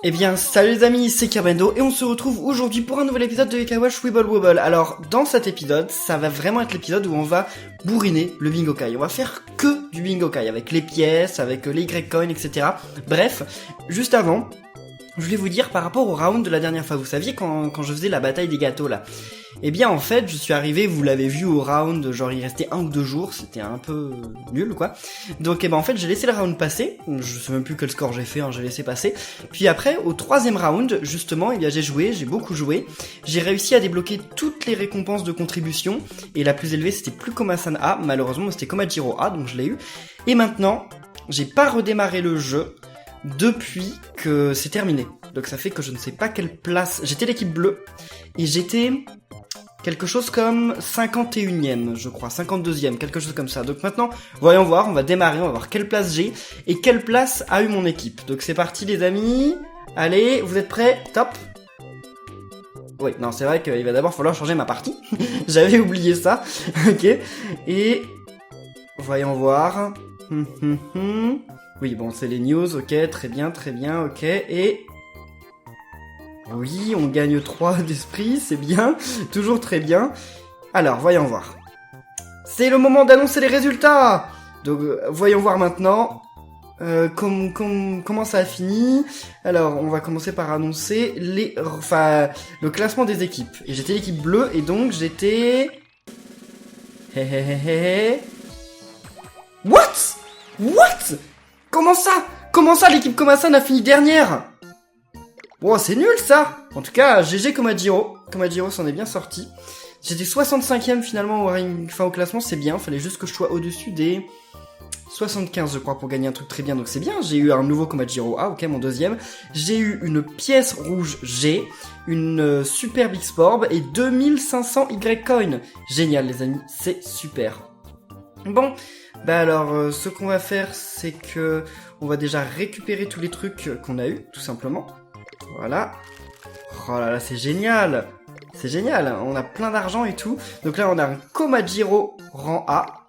Eh bien, salut les amis, c'est Kerbendo et on se retrouve aujourd'hui pour un nouvel épisode de Ekawash Wibble Wobble. Alors, dans cet épisode, ça va vraiment être l'épisode où on va bourriner le Bingokai. On va faire que du Bingokai, avec les pièces, avec les Y-Coins, etc. Bref, juste avant, je voulais vous dire par rapport au round de la dernière fois. Vous saviez quand je faisais la bataille des gâteaux là, eh bien en fait je suis arrivé, vous l'avez vu au round, genre il restait 1 ou 2 jours, c'était un peu nul quoi. Donc en fait j'ai laissé le round passer, je sais même plus quel score j'ai fait, j'ai laissé passer. Puis après au 3ème round justement, eh bien j'ai beaucoup joué, j'ai réussi à débloquer toutes les récompenses de contribution, et la plus élevée c'était plus Komasan A, malheureusement c'était Komajiro A, donc je l'ai eu. Et maintenant, j'ai pas redémarré le jeu depuis que c'est terminé. Donc ça fait que je ne sais pas quelle place... J'étais l'équipe bleue, et j'étais quelque chose comme 51ème, je crois, 52ème, quelque chose comme ça. Donc maintenant, voyons voir, on va démarrer, on va voir quelle place j'ai, et quelle place a eu mon équipe. Donc c'est parti les amis, allez, vous êtes prêts? Top. Oui, non, c'est vrai qu'il va d'abord falloir changer ma partie, j'avais oublié ça, ok, et... Voyons voir... Oui, bon, c'est les news, ok, très bien, ok, et... Oui, on gagne 3 d'esprit, c'est bien, toujours très bien. Alors, voyons voir. C'est le moment d'annoncer les résultats. Donc, voyons voir maintenant comment ça a fini. Alors, on va commencer par annoncer le classement des équipes. Et j'étais l'équipe bleue, et donc j'étais... What? Comment ça l'équipe Komasan a fini dernière? Wow, c'est nul ça. En tout cas, GG Komajiro. Komajiro s'en est bien sorti. J'étais 65ème finalement au classement, c'est bien. Fallait juste que je sois au-dessus des 75 je crois pour gagner un truc très bien. Donc c'est bien, j'ai eu un nouveau Komajiro A, ok, mon 2ème. J'ai eu une pièce rouge G, une super Big Sporb et 2500 Y-Coins. Génial les amis, c'est super. Bon, bah alors ce qu'on va faire c'est que on va déjà récupérer tous les trucs qu'on a eu, tout simplement. Voilà. Oh là là, c'est génial. C'est génial, on a plein d'argent et tout. Donc là, on a un Komajiro rang A.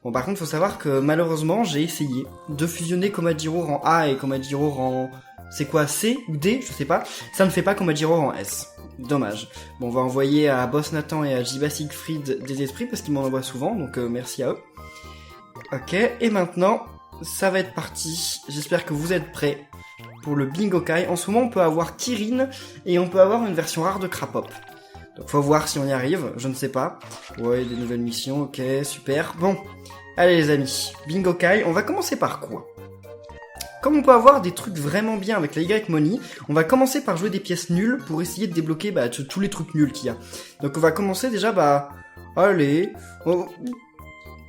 Bon, par contre, faut savoir que malheureusement, j'ai essayé de fusionner Komajiro rang A et Komajiro rang... C'est quoi, C ou D? Je sais pas. Ça ne fait pas Komajiro rang S. Dommage. Bon, on va envoyer à Boss Nathan et à Jiba Siegfried des esprits parce qu'ils m'en envoient souvent, donc merci à eux. Ok, et maintenant, ça va être parti. J'espère que vous êtes prêts pour le Bingokai. En ce moment, on peut avoir Kirin et on peut avoir une version rare de Crapop. Donc, faut voir si on y arrive. Je ne sais pas. Ouais, des nouvelles missions. Ok, super. Bon, allez les amis. Bingokai, on va commencer par quoi? Comme on peut avoir des trucs vraiment bien avec la Y-Money, on va commencer par jouer des pièces nulles pour essayer de débloquer tous les trucs nuls qu'il y a. Donc, on va commencer déjà, allez...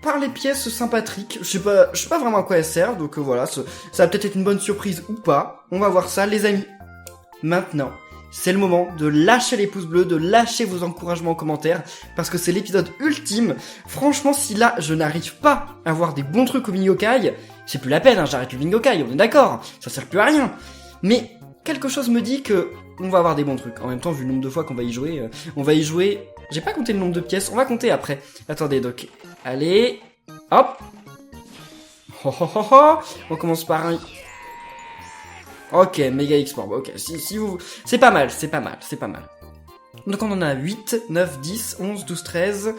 par les pièces sympathiques. Je sais pas vraiment à quoi elles servent, donc voilà, ça va peut-être être une bonne surprise ou pas. On va voir ça, les amis. Maintenant, c'est le moment de lâcher les pouces bleus, de lâcher vos encouragements en commentaire, parce que c'est l'épisode ultime. Franchement, si là, je n'arrive pas à avoir des bons trucs au Bingokai, c'est plus la peine, j'arrête le Bingokai, on est d'accord, ça sert plus à rien. Mais quelque chose me dit que on va avoir des bons trucs. En même temps, vu le nombre de fois qu'on va y jouer, j'ai pas compté le nombre de pièces, on va compter après. Attendez, donc, allez, hop. On commence par un... Ok, méga X-Porb, ok, si vous... C'est pas mal. Donc on en a 8, 9, 10, 11, 12, 13,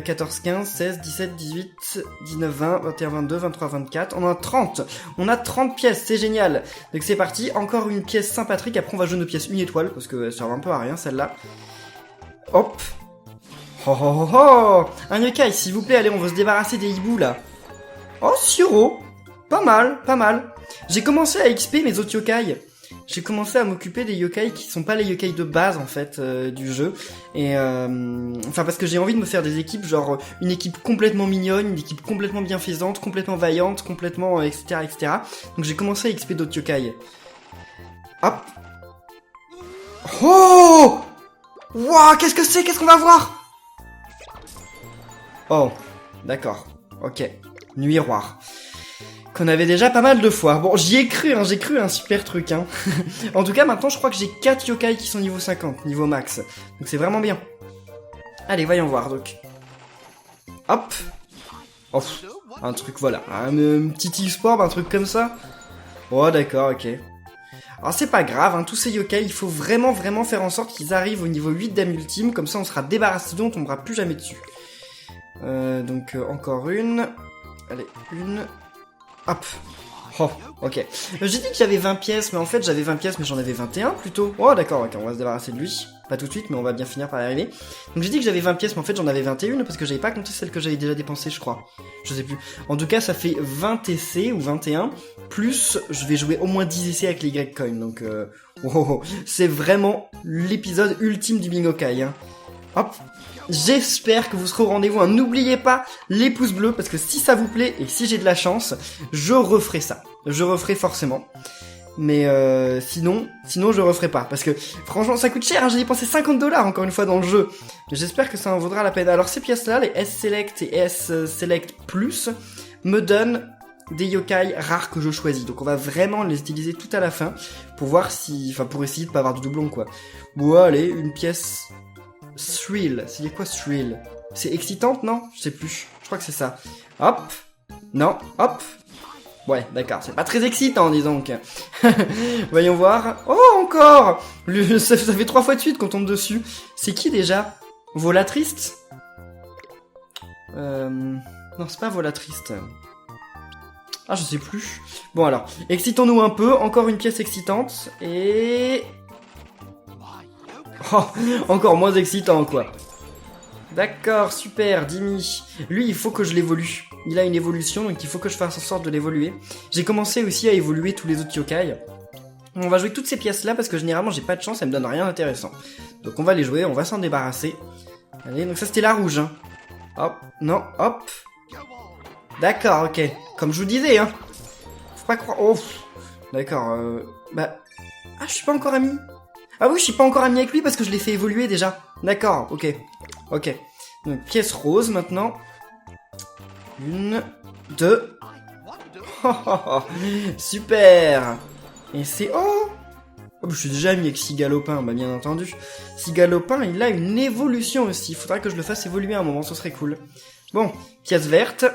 14, 15, 16, 17, 18, 19, 20, 21, 22, 23, 24, on en a 30. On a 30 pièces, c'est génial. Donc c'est parti, encore une pièce sympathique, après on va jouer nos pièces 1 étoile, parce qu'elles servent un peu à rien celle-là. Hop. Un yokai, s'il vous plaît, allez, on va se débarrasser des hiboux, là. Oh, Suro. Pas mal. J'ai commencé à XP mes autres yokai. J'ai commencé à m'occuper des yokai qui sont pas les yokai de base, en fait, du jeu. Et, parce que j'ai envie de me faire des équipes, genre, une équipe complètement mignonne, une équipe complètement bienfaisante, complètement vaillante, complètement, etc. Donc j'ai commencé à XP d'autres yokai. Hop. Oh! Wouah, qu'est-ce que c'est? Qu'est-ce qu'on va voir? Oh, d'accord, ok, Nuiroir. Qu'on avait déjà pas mal de fois. Bon, j'y ai cru, j'ai cru un super truc, En tout cas, maintenant, je crois que j'ai 4 yokai qui sont niveau 50, niveau max. Donc c'est vraiment bien. Allez, voyons voir, donc. Hop. Oh, un truc, voilà. Un petit X-Porb, un truc comme ça. Oh, d'accord, ok. Alors c'est pas grave, hein, tous ces yokai, il faut vraiment faire en sorte qu'ils arrivent au niveau 8 d'âme ultime, comme ça on sera débarrassé d'eux, on tombera plus jamais dessus. Donc encore une. Allez, une. Hop. Oh, ok. J'ai dit que j'avais 20 pièces, mais en fait j'avais 20 pièces, mais j'en avais 21 plutôt. Oh d'accord, ok, on va se débarrasser de lui. Pas tout de suite, mais on va bien finir par y arriver. Donc j'ai dit que j'avais 20 pièces, mais en fait j'en avais 21 parce que j'avais pas compté celles que j'avais déjà dépensées, je crois. Je sais plus. En tout cas, ça fait 20 essais ou 21, plus je vais jouer au moins 10 essais avec les Y-Coin. Donc c'est vraiment l'épisode ultime du Bingo Kai. Hein. Hop. J'espère que vous serez au rendez-vous. Hein. N'oubliez pas les pouces bleus, parce que si ça vous plaît et si j'ai de la chance, je referai ça. Je referai forcément. Mais sinon je referai pas. Parce que franchement ça coûte cher, hein. J'ai dépensé 50 $ encore une fois dans le jeu. Mais j'espère que ça en vaudra la peine. Alors ces pièces-là, les S-Select et S-Select Plus, me donnent des yokai rares que je choisis. Donc on va vraiment les utiliser tout à la fin pour voir si... Enfin pour essayer de pas avoir de doublon quoi. Bon allez, une pièce... Thrill, c'est quoi Thrill? C'est excitante, non? Je sais plus, je crois que c'est ça. Hop. Non, hop. Ouais, d'accord, c'est pas très excitant, disons donc. Voyons voir. Oh, encore ça fait 3 fois de suite qu'on tombe dessus. C'est qui déjà? Volatriste? Non, c'est pas Volatriste. Ah, je sais plus. Bon alors, excitons-nous un peu. Encore une pièce excitante. Et... Oh, encore moins excitant, quoi. D'accord, super, Dimi. Lui, il faut que je l'évolue. Il a une évolution, donc il faut que je fasse en sorte de l'évoluer. J'ai commencé aussi à évoluer tous les autres yokai. On va jouer toutes ces pièces-là, parce que généralement, j'ai pas de chance, elles me donnent rien d'intéressant. Donc on va les jouer, on va s'en débarrasser. Allez, donc ça, c'était la rouge, hein. Hop, non, hop. D'accord, ok. Comme je vous disais, hein. Faut pas croire... Oh, d'accord, bah... Ah, je suis pas encore ami. Ah oui, je suis pas encore ami avec lui parce que je l'ai fait évoluer déjà. D'accord, ok. Ok. Donc, pièce rose maintenant. 1, 2. Super. Et c'est... Oh, je suis déjà ami avec Cigalopin, bah bien entendu. Cigalopin, il a une évolution aussi. Il faudra que je le fasse évoluer à un moment, ce serait cool. Bon, pièce verte.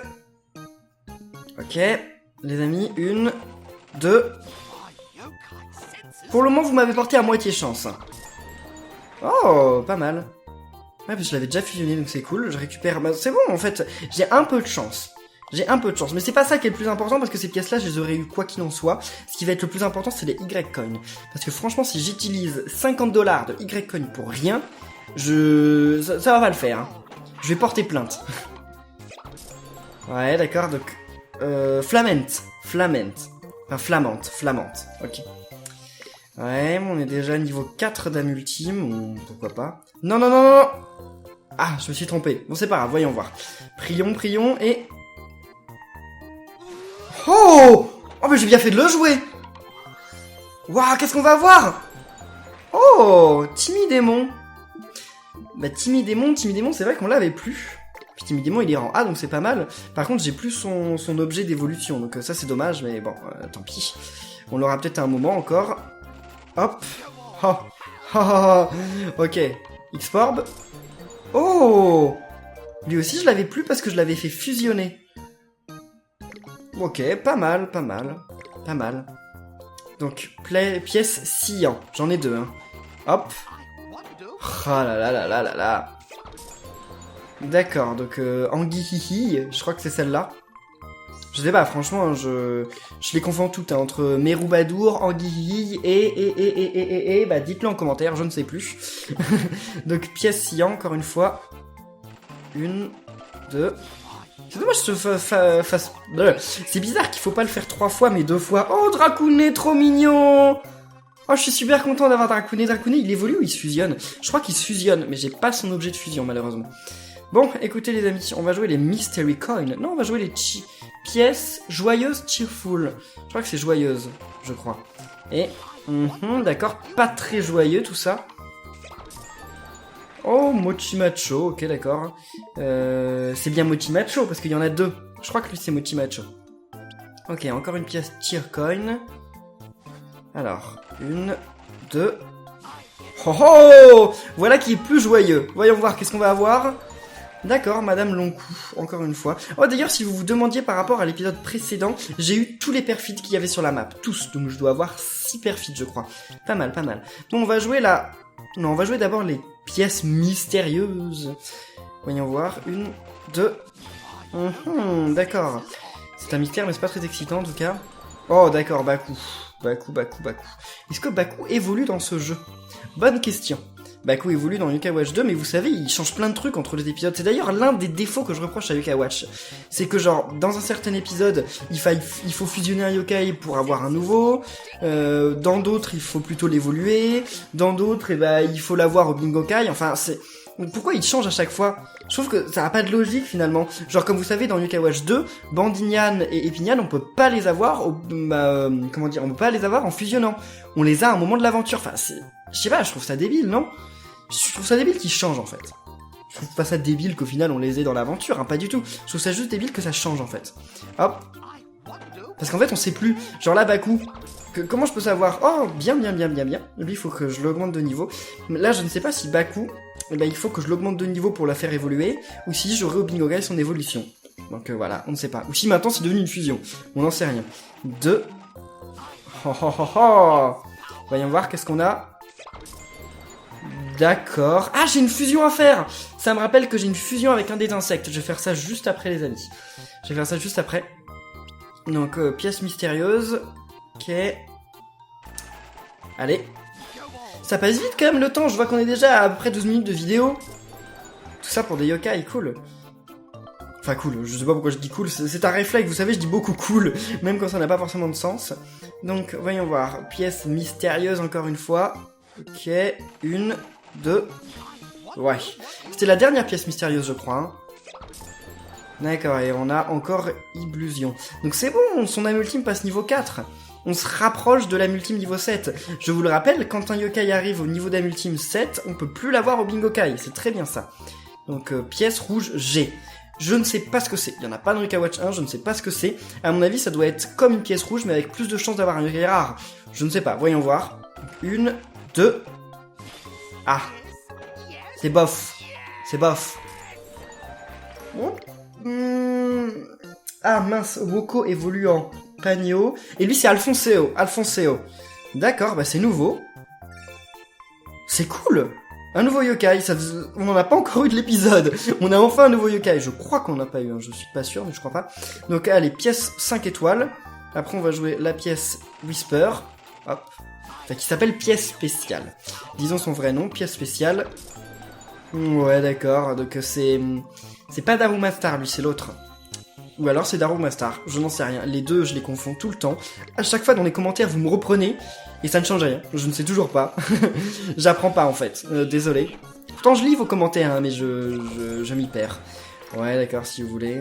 Ok, les amis, 1, 2... Pour le moment, vous m'avez porté à moitié chance. Oh, pas mal. Ouais, parce que je l'avais déjà fusionné, donc c'est cool. Je récupère... Bah, c'est bon, en fait. J'ai un peu de chance. J'ai un peu de chance. Mais c'est pas ça qui est le plus important, parce que ces pièces-là, je les aurais eu quoi qu'il en soit. Ce qui va être le plus important, c'est les Y-Coin. Parce que franchement, si j'utilise 50 $ de Y-Coin pour rien, ça va pas le faire. Hein. Je vais porter plainte. Ouais, d'accord, donc... Flamante. Enfin, flamante. Ok. Ouais, on est déjà niveau 4 d'âme ultime, pourquoi pas. Non. Ah, je me suis trompé. Bon, c'est pas grave, voyons voir. Prions, et... Oh, mais j'ai bien fait de le jouer. Waouh, qu'est-ce qu'on va avoir? Oh, Timidémon. Bah, Timidémon, c'est vrai qu'on l'avait plus. Puis Timidémon, il est en A, donc c'est pas mal. Par contre, j'ai plus son objet d'évolution, donc ça, c'est dommage, mais bon, tant pis. On l'aura peut-être à un moment encore. Hop. Ok. X-Forb. Oh. Lui aussi, je l'avais plus parce que je l'avais fait fusionner. Ok, pas mal. Donc, pièce Cyan. J'en ai 2, hein. Hop. Ah là. D'accord, donc Anguihihi, je crois que c'est celle-là. Je sais pas, franchement, je les confonds toutes, hein, entre Meroubadour, Anguihihi et... Bah, dites-le en commentaire, je ne sais plus. Donc, pièce Cyan, encore une fois. 1, 2... C'est dommage que je fasse... C'est bizarre qu'il faut pas le faire 3 fois, mais 2 fois. Oh, Dracounet, trop mignon. Oh, je suis super content d'avoir Dracounet. Dracounet, il évolue ou il se fusionne? Je crois qu'il se fusionne, mais j'ai pas son objet de fusion, malheureusement. Bon, écoutez les amis, on va jouer les Mystery Coin. Non, on va jouer les pièces joyeuses cheerful. Je crois que c'est joyeuse, je crois. Et, d'accord, pas très joyeux tout ça. Oh, Mochimacho, ok, d'accord. C'est bien Mochimacho, parce qu'il y en a 2. Je crois que lui, c'est Mochimacho. Ok, encore une pièce tier coin. Alors, 1, 2... Oh, voilà qui est plus joyeux. Voyons voir, qu'est-ce qu'on va avoir. D'accord, Madame Longcou, encore une fois. Oh, d'ailleurs, si vous vous demandiez par rapport à l'épisode précédent, j'ai eu tous les perfits qu'il y avait sur la map. Tous, donc je dois avoir 6 perfits, je crois. Pas mal, pas mal. Bon, on va jouer là... Non, on va jouer d'abord les pièces mystérieuses. Voyons voir. 1, 2... d'accord. C'est un mystère, mais c'est pas très excitant, en tout cas. Oh, d'accord, Baku. Baku. Est-ce que Baku évolue dans ce jeu? Bonne question. Baku évolue dans Yokai Watch 2, mais vous savez, il change plein de trucs entre les épisodes. C'est d'ailleurs l'un des défauts que je reproche à Yokai Watch. C'est que genre, dans un certain épisode, il faut fusionner un yokai pour avoir un nouveau. Dans d'autres, il faut plutôt l'évoluer. Dans d'autres, il faut l'avoir au Bingokai. Enfin, c'est... Pourquoi il change à chaque fois? Je trouve que ça n'a pas de logique finalement. Genre comme vous savez dans Yokai Watch 2, Bandignan et Epignan, on peut pas les avoir on peut pas les avoir en fusionnant. On les a à un moment de l'aventure. Enfin, je sais pas, je trouve ça débile, non? Je trouve ça débile qu'ils changent en fait. Je trouve pas ça débile qu'au final on les ait dans l'aventure, hein, pas du tout. Je trouve ça juste débile que ça change en fait. Hop. Parce qu'en fait on sait plus. Genre là Baku, comment je peux savoir? Oh, bien. Lui il faut que je l'augmente de niveau. Là je ne sais pas si Baku, il faut que je l'augmente de niveau pour la faire évoluer, ou si j'aurai au Bingokai son évolution. Donc voilà, on ne sait pas. Ou si maintenant c'est devenu une fusion. On n'en sait rien. 2. Voyons voir qu'est-ce qu'on a. D'accord. Ah, j'ai une fusion à faire. Ça me rappelle que j'ai une fusion avec un des insectes. Je vais faire ça juste après, les amis. Je vais faire ça juste après. Donc, pièce mystérieuse. Ok. Allez. Ça passe vite quand même le temps. Je vois qu'on est déjà à peu près 12 minutes de vidéo. Tout ça pour des yokai, cool. Enfin, cool. Je sais pas pourquoi je dis cool. C'est un réflexe, vous savez, je dis beaucoup cool. Même quand ça n'a pas forcément de sens. Donc, voyons voir. Pièce mystérieuse encore une fois. Ok. 1, 2... Ouais. C'était la dernière pièce mystérieuse, je crois. Hein. D'accord, et on a encore Illusion. Donc c'est bon, son âme ultime passe niveau 4. On se rapproche de l'âme ultime niveau 7. Je vous le rappelle, quand un yokai arrive au niveau d'âme ultime 7, on peut plus l'avoir au Bingokai. C'est très bien ça. Donc, pièce rouge G. Je ne sais pas ce que c'est. Il n'y en a pas dans Yokai Watch 1, je ne sais pas ce que c'est. À mon avis, ça doit être comme une pièce rouge, mais avec plus de chances d'avoir un yokai rare. Je ne sais pas, voyons voir. 1, 2... Ah. C'est bof. Oh. Ah mince, Woko évolue en Pagno. Et lui c'est Alphonseo. D'accord, c'est nouveau. C'est cool. Un nouveau yokai, on n'en a pas encore eu de l'épisode. On a enfin un nouveau yokai. Je crois qu'on n'a pas eu, je suis pas sûr, mais je crois pas. Donc allez, pièce 5 étoiles. Après on va jouer la pièce Whisper. Hop. Qui s'appelle pièce spéciale. Disons son vrai nom, pièce spéciale. Ouais, d'accord, donc c'est pas Daruma Star, lui, c'est l'autre. Ou alors c'est Daruma Star, je n'en sais rien. Les deux, je les confonds tout le temps. À chaque fois dans les commentaires, vous me reprenez, et ça ne change rien. Je ne sais toujours pas. J'apprends pas, en fait. Désolé. Pourtant, je lis vos commentaires, hein, mais je m'y perds. Ouais, d'accord, si vous voulez.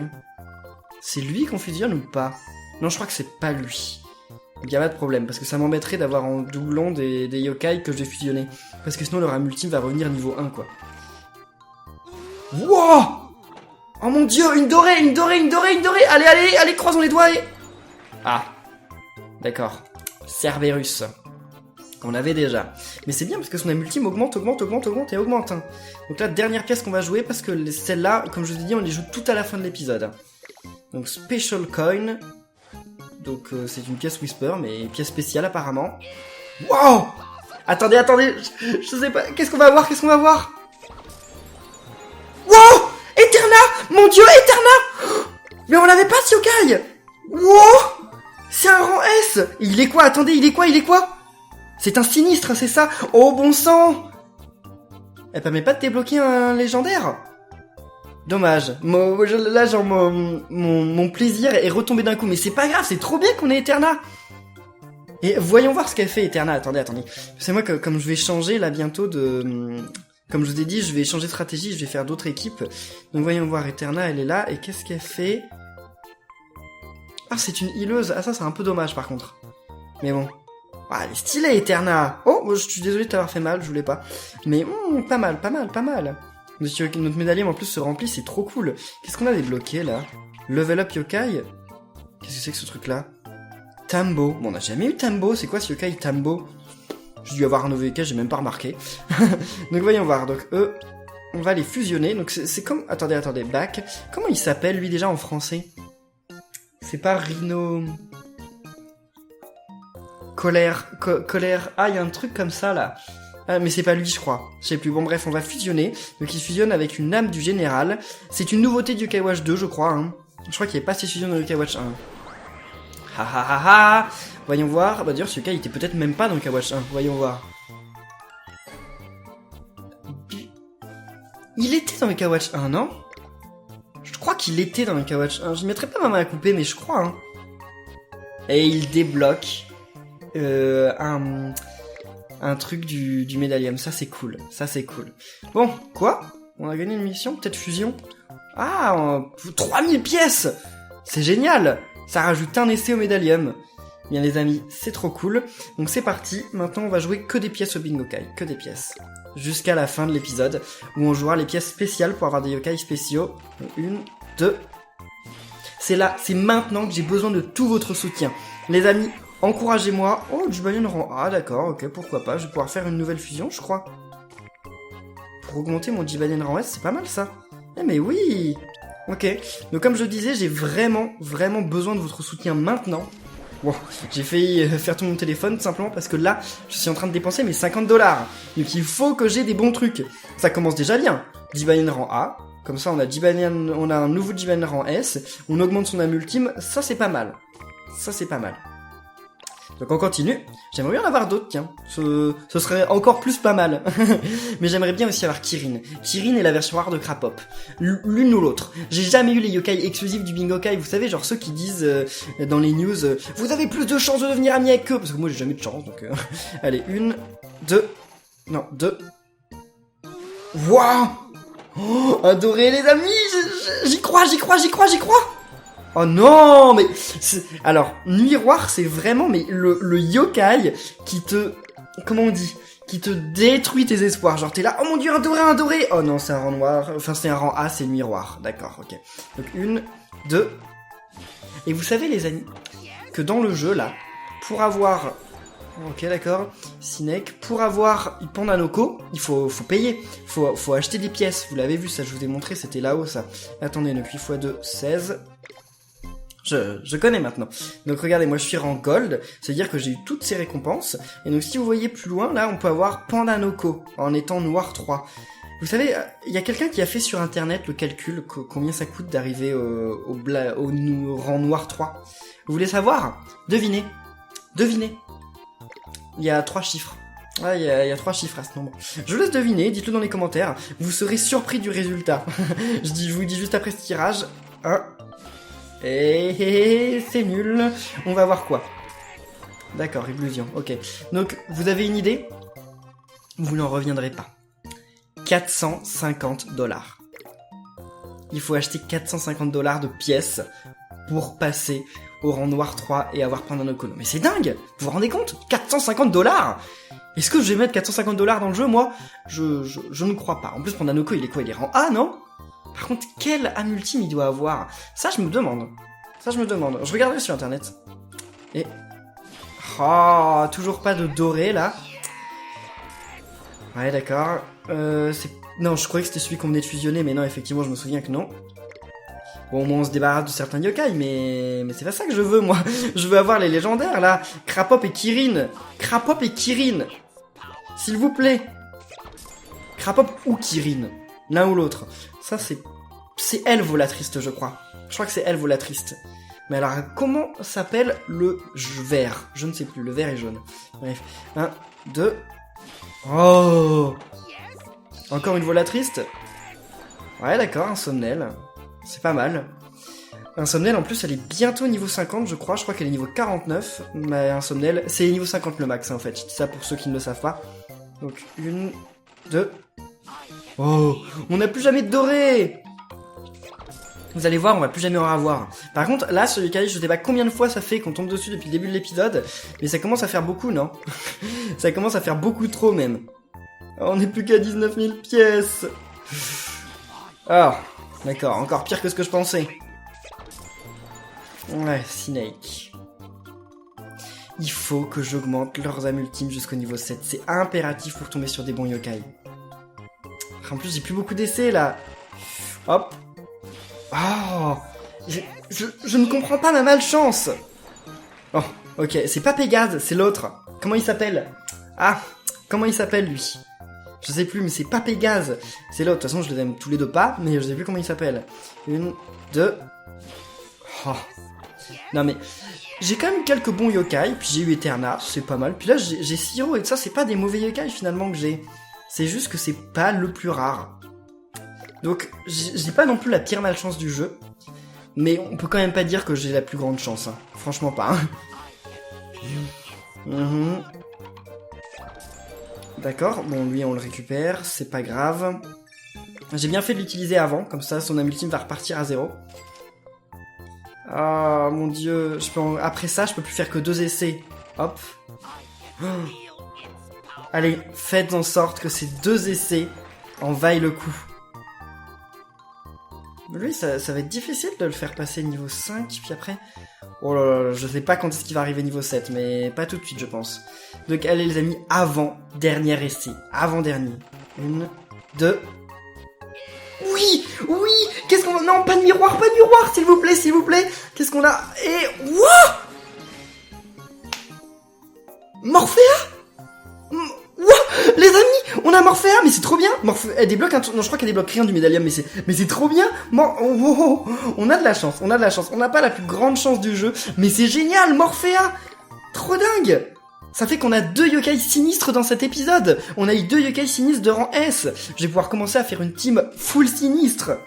C'est lui qu'on fusionne ou pas? Non, je crois que c'est pas lui. Il n'y a pas de problème, parce que ça m'embêterait d'avoir en doublon des yokai que je vais fusionner. Parce que sinon, leur âme ultime va revenir niveau 1, quoi. Wow! Oh mon dieu, une dorée! Allez, croisons les doigts et... Ah. D'accord. Cerberus. On avait déjà. Mais c'est bien, parce que son âme ultime augmente et augmente. Hein. Donc là, dernière pièce qu'on va jouer, parce que celle-là, comme je vous ai dit, on les joue tout à la fin de l'épisode. Donc, Special Coin... Donc c'est une pièce Whisper, mais pièce spéciale apparemment. Wow! Attendez, je sais pas, qu'est-ce qu'on va voir? Wow! Eterna! Mon dieu, Eterna! Mais on l'avait pas ce yokai! Wow! C'est un rang S! Il est quoi? Attendez, il est quoi? C'est un sinistre, c'est ça? Oh bon sang! Elle permet pas de débloquer un légendaire? Dommage. Là, genre, mon plaisir est retombé d'un coup. Mais c'est pas grave, c'est trop bien qu'on ait Eterna. Et voyons voir ce qu'elle fait, Eterna. Attendez. C'est moi que, comme je vais changer, là, bientôt de... Comme je vous ai dit, je vais changer de stratégie, je vais faire d'autres équipes. Donc voyons voir, Eterna, elle est là. Et qu'est-ce qu'elle fait? Ah, c'est une healeuse. Ah, ça, c'est un peu dommage, par contre. Mais bon. Ah, elle est stylée, Eterna. Oh, je suis désolé de t'avoir fait mal, je voulais pas. Mais pas mal. Notre médaillon en plus se remplit, c'est trop cool. Qu'est-ce qu'on a débloqué là? Level up yokai? Qu'est-ce que c'est que ce truc là? Tambo. Bon, on n'a jamais eu Tambo, c'est quoi ce yokai Tambo? J'ai dû avoir un nouveau yokai, j'ai même pas remarqué. Donc voyons voir, donc on va les fusionner. Donc c'est comme... Attendez, back. Comment il s'appelle lui déjà en français? C'est pas Rhino... Colère... Ah, il y a un truc comme ça là. Ah, mais c'est pas lui, je crois. Je sais plus. Bon, bref, on va fusionner. Donc, il fusionne avec une âme du général. C'est une nouveauté du Yokai Watch 2, je crois. Hein. Je crois qu'il n'y avait pas ces fusions dans le Yokai Watch 1. Ha ha ha ha. Voyons voir. Bah, d'ailleurs, ce Yokai, il était peut-être même pas dans le Yokai Watch 1. Voyons voir. Il était dans le Yokai Watch 1, non? Je crois qu'il était dans le Yokai Watch 1. Je ne mettrais pas ma main à couper, mais je crois. Hein. Et il débloque un truc du médaillum, ça c'est cool, Bon, quoi? On a gagné une mission, peut-être fusion? Ah, 3000 pièces! C'est génial! Ça rajoute un essai au médaillum. Bien les amis, c'est trop cool. Donc c'est parti, maintenant on va jouer que des pièces au Bingokai, que des pièces. Jusqu'à la fin de l'épisode, où on jouera les pièces spéciales pour avoir des yokai spéciaux. 1, 2... C'est là, c'est maintenant que j'ai besoin de tout votre soutien. Les amis, encouragez-moi. Oh, Jibanyan rang A, d'accord, ok, pourquoi pas. Je vais pouvoir faire une nouvelle fusion, je crois. Pour augmenter mon Jibanyan rang S, c'est pas mal ça. Eh mais oui. Ok, donc comme je le disais, j'ai vraiment besoin de votre soutien maintenant. Bon, j'ai failli faire tout mon téléphone simplement parce que là, je suis en train de dépenser mes 50 $. Donc il faut que j'ai des bons trucs. Ça commence déjà bien. Jibanyan rang A. Comme ça, on a un nouveau Jibanyan rang S. On augmente son âme ultime. Ça, c'est pas mal. Donc, on continue. J'aimerais bien en avoir d'autres, tiens. Ce serait encore plus pas mal. Mais j'aimerais bien aussi avoir Kirin. Kirin est la version rare de Crapop. L'une ou l'autre. J'ai jamais eu les yokai exclusifs du Bingokai. Vous savez, genre ceux qui disent dans les news vous avez plus de chances de devenir ami avec eux. Parce que moi, j'ai jamais eu de chance. Donc, allez, 1, 2... Non, 2... Waouh! Oh, adoré les amis, j'y crois. Oh non, mais alors Miroir, c'est vraiment mais le yokai qui te comment on dit, qui te détruit tes espoirs. Genre t'es là, oh mon dieu, un doré. Oh non, c'est un rang noir. Enfin c'est un rang A, c'est Miroir. D'accord, ok. Donc 1, 2. Et vous savez les amis que dans le jeu là, pour avoir ok, d'accord. Sinek, pour avoir Pandanoko, il faut payer. Faut acheter des pièces. Vous l'avez vu, ça, je vous ai montré, c'était là-haut, ça. Attendez, donc 8 x 2, 16. Je connais maintenant. Donc regardez, moi je suis rang gold, c'est-à-dire que j'ai eu toutes ces récompenses. Et donc si vous voyez plus loin, là, on peut avoir Pandanoko en étant noir 3. Vous savez, il y a quelqu'un qui a fait sur internet le calcul, combien ça coûte d'arriver au rang noir 3. Vous voulez savoir? Devinez. Il y a 3 chiffres. Ah, il y a 3 chiffres à ce nombre. Je vous laisse deviner, dites-le dans les commentaires. Vous serez surpris du résultat. Je vous dis juste après ce tirage. 1. Et c'est nul. On va voir quoi. D'accord, illusion. Ok. Donc, vous avez une idée? Vous n'en reviendrez pas. 450 $. Il faut acheter 450 $ de pièces pour passer au rang noir 3 et avoir Pandanoko. Mais c'est dingue! Vous vous rendez compte? 450 $! Est-ce que je vais mettre 450 $ dans le jeu, moi? Je ne crois pas. En plus, Pandanoko, il est quoi? Il est rang A, non? Par contre, quel âme ultime il doit avoir? Ça, je me demande. Je regarderai sur internet. Et... oh, toujours pas de doré, là. Ouais, d'accord. Non, je croyais que c'était celui qu'on venait de fusionner, mais non, effectivement, je me souviens que non. Bon, on se débarrasse de certains yokai, mais c'est pas ça que je veux, moi. Je veux avoir les légendaires, là. Crapop et Kirin. S'il vous plaît. Crapop ou Kirin. L'un ou l'autre. Ça, c'est elle, Volatriste, je crois. Je crois que c'est elle, Volatriste. Mais alors, comment s'appelle le vert? Je ne sais plus, le vert et jaune. Bref. 1, 2... Oh! Encore une Volatriste? Ouais, d'accord, un Somnel. C'est pas mal. Un Somnel, en plus, elle est bientôt niveau 50, je crois. Je crois qu'elle est niveau 49. Mais un Somnel, c'est niveau 50 le max, hein, en fait. Je dis ça pour ceux qui ne le savent pas. Donc, 1, 2... Oh! On n'a plus jamais de doré! Vous allez voir, on va plus jamais en avoir. Par contre, là, sur Yokai, je sais pas combien de fois ça fait qu'on tombe dessus depuis le début de l'épisode, mais ça commence à faire beaucoup, non? Ça commence à faire beaucoup trop, même. Oh, on n'est plus qu'à 19 000 pièces. Ah, d'accord, encore pire que ce que je pensais. Ouais, Snake. Il faut que j'augmente leurs âmes ultimes jusqu'au niveau 7. C'est impératif pour tomber sur des bons yokai. En plus, j'ai plus beaucoup d'essais, là. Hop. Oh. Je ne comprends pas ma malchance. Oh, ok. C'est pas Pégase, c'est l'autre. Comment il s'appelle? Ah, comment il s'appelle, lui? Je sais plus, mais c'est pas Pégase. C'est l'autre. De toute façon, je les aime tous les deux pas, mais je sais plus comment il s'appelle. 1, 2... Oh. Non, mais... J'ai quand même quelques bons yokai, puis j'ai eu Eterna, c'est pas mal. Puis là, j'ai Siro, et ça, c'est pas des mauvais yokai, finalement, que j'ai. C'est juste que c'est pas le plus rare. Donc, j'ai pas non plus la pire malchance du jeu, mais on peut quand même pas dire que j'ai la plus grande chance, hein. Franchement pas. D'accord, bon, lui, on le récupère, c'est pas grave. J'ai bien fait de l'utiliser avant, comme ça, son âme ultime va repartir à 0. Ah, mon dieu, après ça, je peux plus faire que 2 essais. Hop. Oh. Allez, faites en sorte que ces 2 essais en vaillent le coup. Lui, ça va être difficile de le faire passer niveau 5, puis après... Oh là là, je sais pas quand est-ce qu'il va arriver niveau 7, mais pas tout de suite, je pense. Donc, allez, les amis, avant-dernier essai. Avant-dernier. 1, 2... Oui, oui. Qu'est-ce qu'on a? Non, pas de miroir, s'il vous plaît, s'il vous plaît. Qu'est-ce qu'on a? Et wouah, Morphea. Wouah, les amis, on a Morphea, mais c'est trop bien. Elle débloque un truc. Non, je crois qu'elle débloque rien du médaillon, mais c'est trop bien. On a de la chance, on n'a pas la plus grande chance du jeu, mais c'est génial, Morphea. Trop dingue. Ça fait qu'on a 2 yokai sinistres dans cet épisode. On a eu 2 yokai sinistres de rang S. Je vais pouvoir commencer à faire une team full sinistre.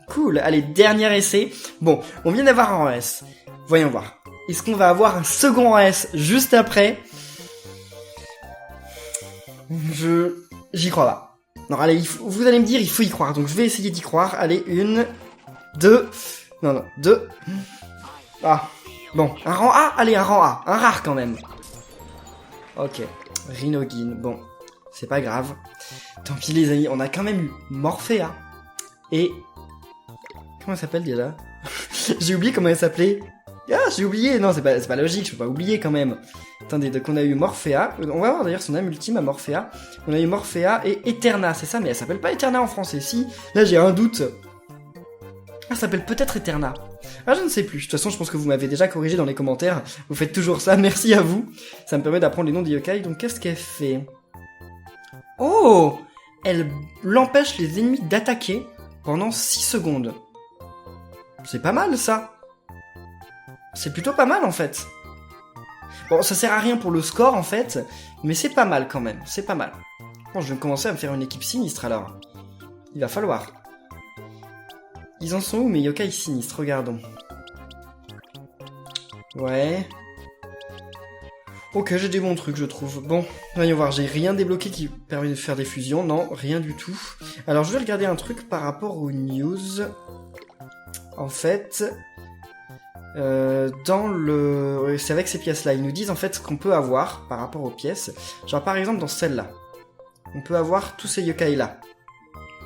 Cool. Allez, dernier essai. Bon, on vient d'avoir un rang S. Voyons voir. Est-ce qu'on va avoir un second rang S juste après? J'y crois pas. Non, allez, vous allez me dire, il faut y croire. Donc je vais essayer d'y croire. Allez, 1, 2... Non, 2... Ah, bon, un rang A. Allez, un rang A. Un rare quand même. Ok, Rinogin, bon, c'est pas grave. Tant pis les amis, on a quand même eu Morphea. Et... Comment elle s'appelle déjà? J'ai oublié comment elle s'appelait. Ah, j'ai oublié. Non, c'est pas logique, je peux pas oublier quand même. Attendez, donc on a eu Morphea. On va voir d'ailleurs son âme ultime à Morphea. On a eu Morphea et Eterna, c'est ça? Mais elle s'appelle pas Eterna en français, si. Là, j'ai un doute. Elle s'appelle peut-être Eterna. Ah, je ne sais plus. De toute façon, je pense que vous m'avez déjà corrigé dans les commentaires. Vous faites toujours ça. Merci à vous. Ça me permet d'apprendre les noms des yokai. Donc, qu'est-ce qu'elle fait? Oh! Elle l'empêche les ennemis d'attaquer pendant 6 secondes. C'est pas mal, ça. C'est plutôt pas mal, en fait. Bon, ça sert à rien pour le score, en fait. Mais c'est pas mal, quand même. C'est pas mal. Bon, je vais commencer à me faire une équipe sinistre, alors. Il va falloir. Ils en sont où mes yokai sinistres? Regardons. Ouais. Ok, j'ai des bons trucs, je trouve. Bon, voyons voir, j'ai rien débloqué qui permet de faire des fusions. Non, rien du tout. Alors, je vais regarder un truc par rapport aux news. En fait... dans le... C'est avec ces pièces-là. Ils nous disent en fait ce qu'on peut avoir par rapport aux pièces. Genre, par exemple, dans celle-là. On peut avoir tous ces yokai-là.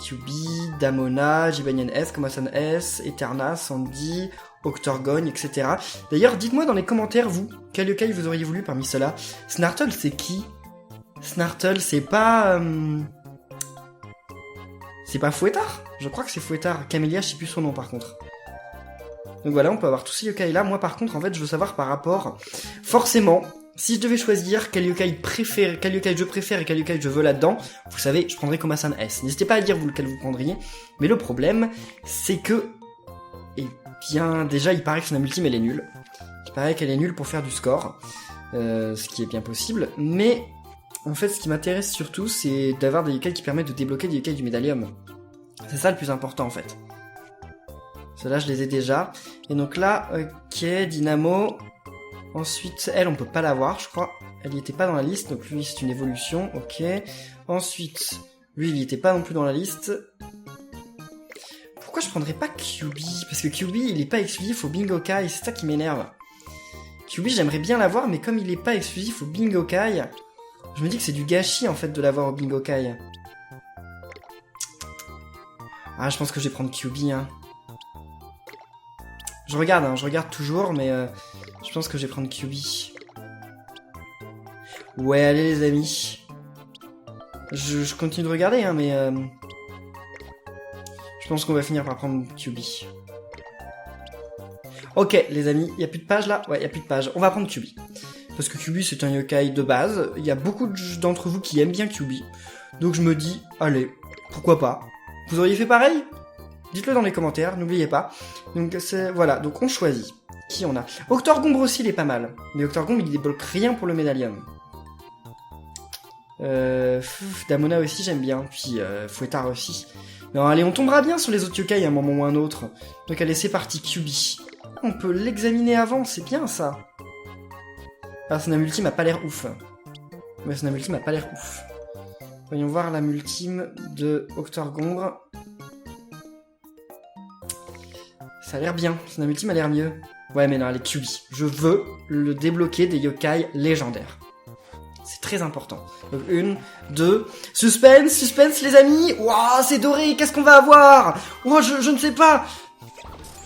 Kyubi, Damona, Jibanyan S, Komasan S, Eterna, Sandy, Octorgogne, etc. D'ailleurs, dites-moi dans les commentaires, vous, quel yokai vous auriez voulu parmi ceux-là. Snartle, c'est qui? Snartle, c'est pas... C'est pas Fouettard? Je crois que c'est Fouettard. Camélia, je sais plus son nom, par contre. Donc voilà, on peut avoir tous ces yokai-là. Moi, par contre, en fait, je veux savoir par rapport... Forcément... Si je devais choisir quel yokai je préfère et quel yokai je veux là-dedans, vous savez, je prendrais Komasan S. N'hésitez pas à dire vous lequel vous prendriez. Mais le problème, c'est que... Eh bien, déjà, il paraît que son âme ultime, elle est nulle. Il paraît qu'elle est nulle pour faire du score. Ce qui est bien possible. Mais, en fait, ce qui m'intéresse surtout, c'est d'avoir des yokai qui permettent de débloquer des yokai du médaillum. C'est ça le plus important, en fait. Ceux-là, je les ai déjà. Et donc là, ok, Dynamo... Ensuite, elle, on peut pas l'avoir, je crois. Elle y était pas dans la liste, donc lui, c'est une évolution, ok. Ensuite, lui, il y était pas non plus dans la liste. Pourquoi je prendrais pas Kyubi? Parce que Kyubi, il est pas exclusif au Bingokai, c'est ça qui m'énerve. Kyubi, j'aimerais bien l'avoir, mais comme il est pas exclusif au Bingokai, je me dis que c'est du gâchis, en fait, de l'avoir au Bingokai. Ah, je pense que je vais prendre Kyubi, hein. Je regarde toujours, mais je pense que je vais prendre Kyubi. Ouais, allez les amis. Je continue de regarder, hein, mais... je pense qu'on va finir par prendre Kyubi. Ok, les amis, y a plus de pages là? Ouais, y a plus de pages. On va prendre Kyubi. Parce que Kyubi, c'est un yokai de base. Il y a beaucoup d'entre vous qui aiment bien Kyubi. Donc je me dis, allez, pourquoi pas? Vous auriez fait pareil? Dites-le dans les commentaires, n'oubliez pas. Donc voilà, donc on choisit. Qui on a? Octorgombre aussi, il est pas mal. Mais Octorgombre, il débloque rien pour le médaillum. Damona aussi, j'aime bien. Puis Fouettard aussi. Non, allez, on tombera bien sur les autres yokai à un moment ou un autre. Donc allez, c'est parti, Kyubi. On peut l'examiner avant, c'est bien ça. Ah, son âme ultime a pas l'air ouf. Ouais, son âme ultime a pas l'air ouf. Voyons voir l'âme ultime de Octorgombre. Ça a l'air bien, son âme ultime a l'air mieux. Ouais, mais non, allez, Kyubi. Je veux le débloquer des yokai légendaires. C'est très important. Donc, 1, 2... Suspense, suspense, les amis. Waouh, c'est doré, qu'est-ce qu'on va avoir? Oh, je ne sais pas.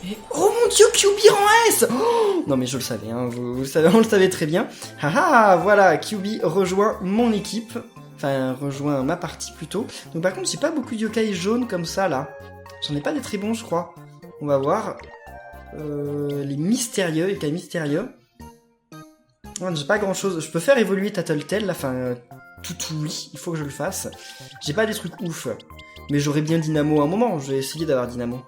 Mais, oh mon dieu, Kyubi en S. Oh, non mais je le savais, hein, vous le savez, on le savait très bien. Haha, voilà, Kyubi rejoint mon équipe. Enfin, rejoint ma partie plutôt. Donc par contre, j'ai pas beaucoup de yokai jaunes comme ça, là. J'en ai pas des très bons, je crois. On va voir. Les mystérieux, yokai mystérieux. Non, j'ai pas grand chose. Je peux faire évoluer Tattletale, là, enfin, tout oui, il faut que je le fasse. J'ai pas des trucs ouf. Mais j'aurais bien Dynamo à un moment, je vais essayer d'avoir Dynamo.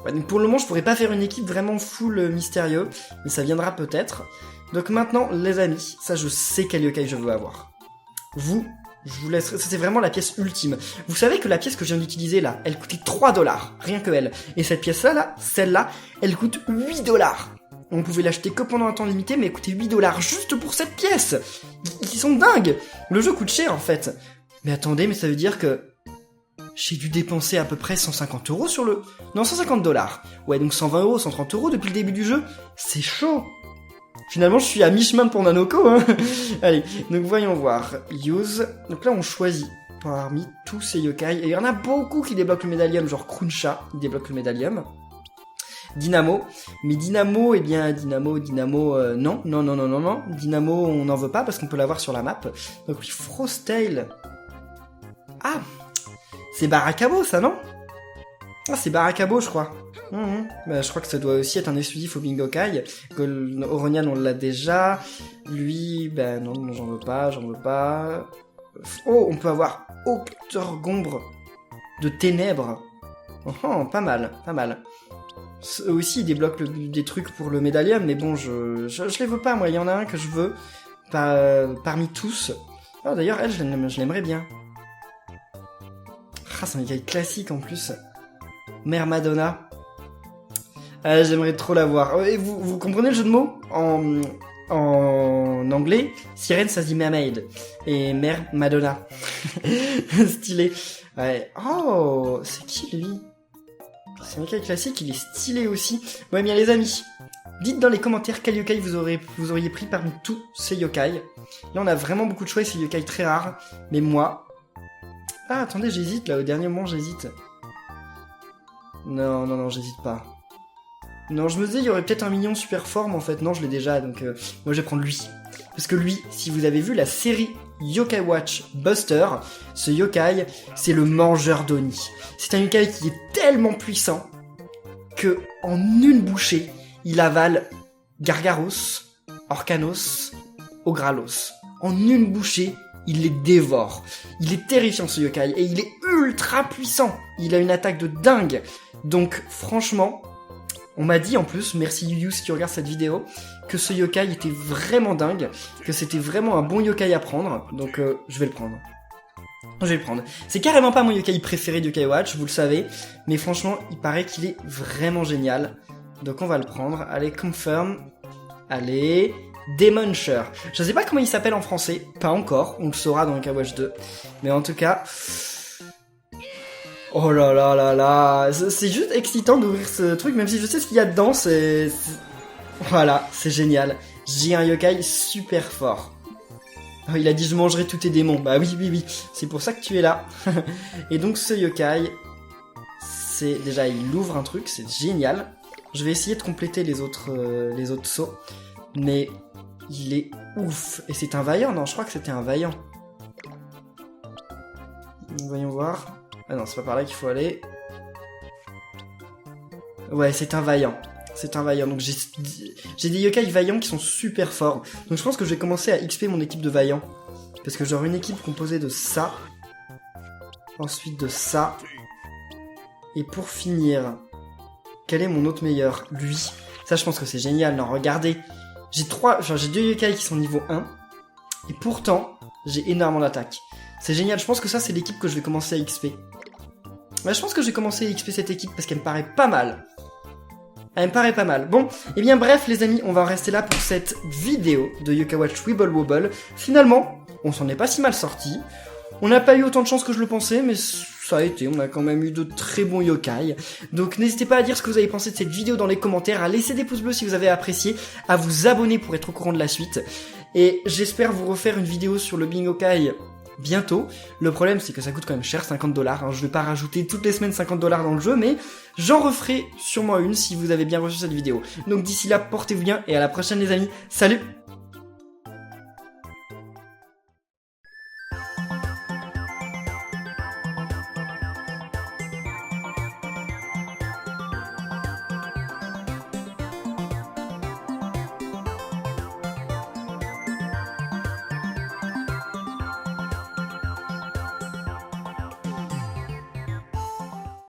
Ouais, donc pour le moment, je pourrais pas faire une équipe vraiment full mystérieux, mais ça viendra peut-être. Donc maintenant, les amis, ça je sais quel yokai je veux avoir. Vous, je vous laisserai, ça c'est vraiment la pièce ultime. Vous savez que la pièce que je viens d'utiliser là, elle coûtait 3$, rien que elle. Et cette pièce-là, celle-là, elle coûte 8$. On pouvait l'acheter que pendant un temps limité, mais elle coûtait 8$ juste pour cette pièce. Ils sont dingues. Le jeu coûte cher en fait. Mais attendez, mais ça veut dire que j'ai dû dépenser à peu près 150€ sur le... Non, 150$. Ouais, donc 120€, 130€ depuis le début du jeu. C'est chaud. Finalement, je suis à mi-chemin pour Nanoko, hein. Allez, donc voyons voir. Use. Donc là, on choisit parmi tous ces yokai. Et il y en a beaucoup qui débloquent le médaillum, genre Kruncha, il débloque le médaillum. Dynamo. Mais Dynamo, eh bien, Dynamo, non. Dynamo, on n'en veut pas parce qu'on peut l'avoir sur la map. Donc oui, Frosttail. Ah, c'est Barakabo, ça, non? Ah, c'est Barakabo, je crois. Bah, je crois que ça doit aussi être un exclusif au Bingokai. Oronian, on l'a déjà. Lui, ben non, j'en veux pas. Oh, on peut avoir Octorgombre de Ténèbres. Oh, pas mal. Eux aussi, ils débloquent des trucs pour le médaillum, mais bon, je les veux pas, moi. Il y en a un que je veux parmi tous. Oh, d'ailleurs, elle, je l'aimerais bien. Ah, c'est un yokai classique en plus. Mère Madonna. Ah, j'aimerais trop la voir. Et vous comprenez le jeu de mots? En anglais, sirène ça se dit mermaid. Et Mère Madonna. Stylé. Ouais. Oh, c'est qui lui? C'est un yokai classique, il est stylé aussi. Ouais, bien les amis, dites dans les commentaires quel yokai vous auriez pris parmi tous ces yokai. Là, on a vraiment beaucoup de choix, c'est yokai très rares. Mais moi... Ah, attendez, j'hésite, là, au dernier moment, j'hésite. Non, j'hésite pas. Non, je me disais, il y aurait peut-être un mignon super fort, mais en fait, non, je l'ai déjà, donc moi, je vais prendre lui. Parce que lui, si vous avez vu la série Yokai Watch Buster, ce yokai, c'est le mangeur d'Oni. C'est un yokai qui est tellement puissant que, en une bouchée, il avale Gargaros, Orcanos, Ogralos. En une bouchée, il les dévore. Il est terrifiant ce yokai, et il est ultra puissant. Il a une attaque de dingue. Donc, franchement... On m'a dit en plus, merci Yuyus qui regarde cette vidéo, que ce yokai était vraiment dingue, que c'était vraiment un bon yokai à prendre, donc je vais le prendre. C'est carrément pas mon yokai préféré de Yokai Watch, vous le savez, mais franchement, il paraît qu'il est vraiment génial. Donc on va le prendre. Allez, confirm. Allez, Demoncher. Je sais pas comment il s'appelle en français, pas encore, on le saura dans Yokai Watch 2. Mais en tout cas... Oh là là là là, c'est juste excitant d'ouvrir ce truc, même si je sais ce qu'il y a dedans, Voilà, c'est génial. J'ai un yokai super fort. Oh, il a dit je mangerai tous tes démons. Bah oui, c'est pour ça que tu es là. Et donc ce yokai, c'est... Déjà, il ouvre un truc, c'est génial. Je vais essayer de compléter les autres sauts, mais il est ouf. Et c'est un vaillant, non, je crois que c'était un vaillant. Voyons voir. Ah non, c'est pas par là qu'il faut aller. Ouais, c'est un vaillant. C'est un vaillant. Donc j'ai des yokai vaillants qui sont super forts. Donc je pense que je vais commencer à XP mon équipe de vaillants. Parce que j'aurai une équipe composée de ça. Ensuite de ça. Et pour finir, quel est mon autre meilleur? Lui. Ça, je pense que c'est génial. Non, regardez. J'ai 2 yokai qui sont niveau 1. Et pourtant, j'ai énormément d'attaque. C'est génial. Je pense que ça, c'est l'équipe que je vais commencer à XP. Ouais, je pense que je vais commencer à XP cette équipe parce qu'elle me paraît pas mal. Elle me paraît pas mal. Bon, et bien bref les amis, on va en rester là pour cette vidéo de Yokai Watch Wibble Wobble. Finalement, on s'en est pas si mal sorti. On n'a pas eu autant de chance que je le pensais, mais ça a été, on a quand même eu de très bons yokai. Donc n'hésitez pas à dire ce que vous avez pensé de cette vidéo dans les commentaires, à laisser des pouces bleus si vous avez apprécié, à vous abonner pour être au courant de la suite. Et j'espère vous refaire une vidéo sur le Bing Yokai bientôt. Le problème c'est que ça coûte quand même cher, 50$. Hein. Je vais pas rajouter toutes les semaines 50$ dans le jeu, mais j'en referai sûrement une si vous avez bien reçu cette vidéo. Donc d'ici là, portez-vous bien et à la prochaine les amis. Salut!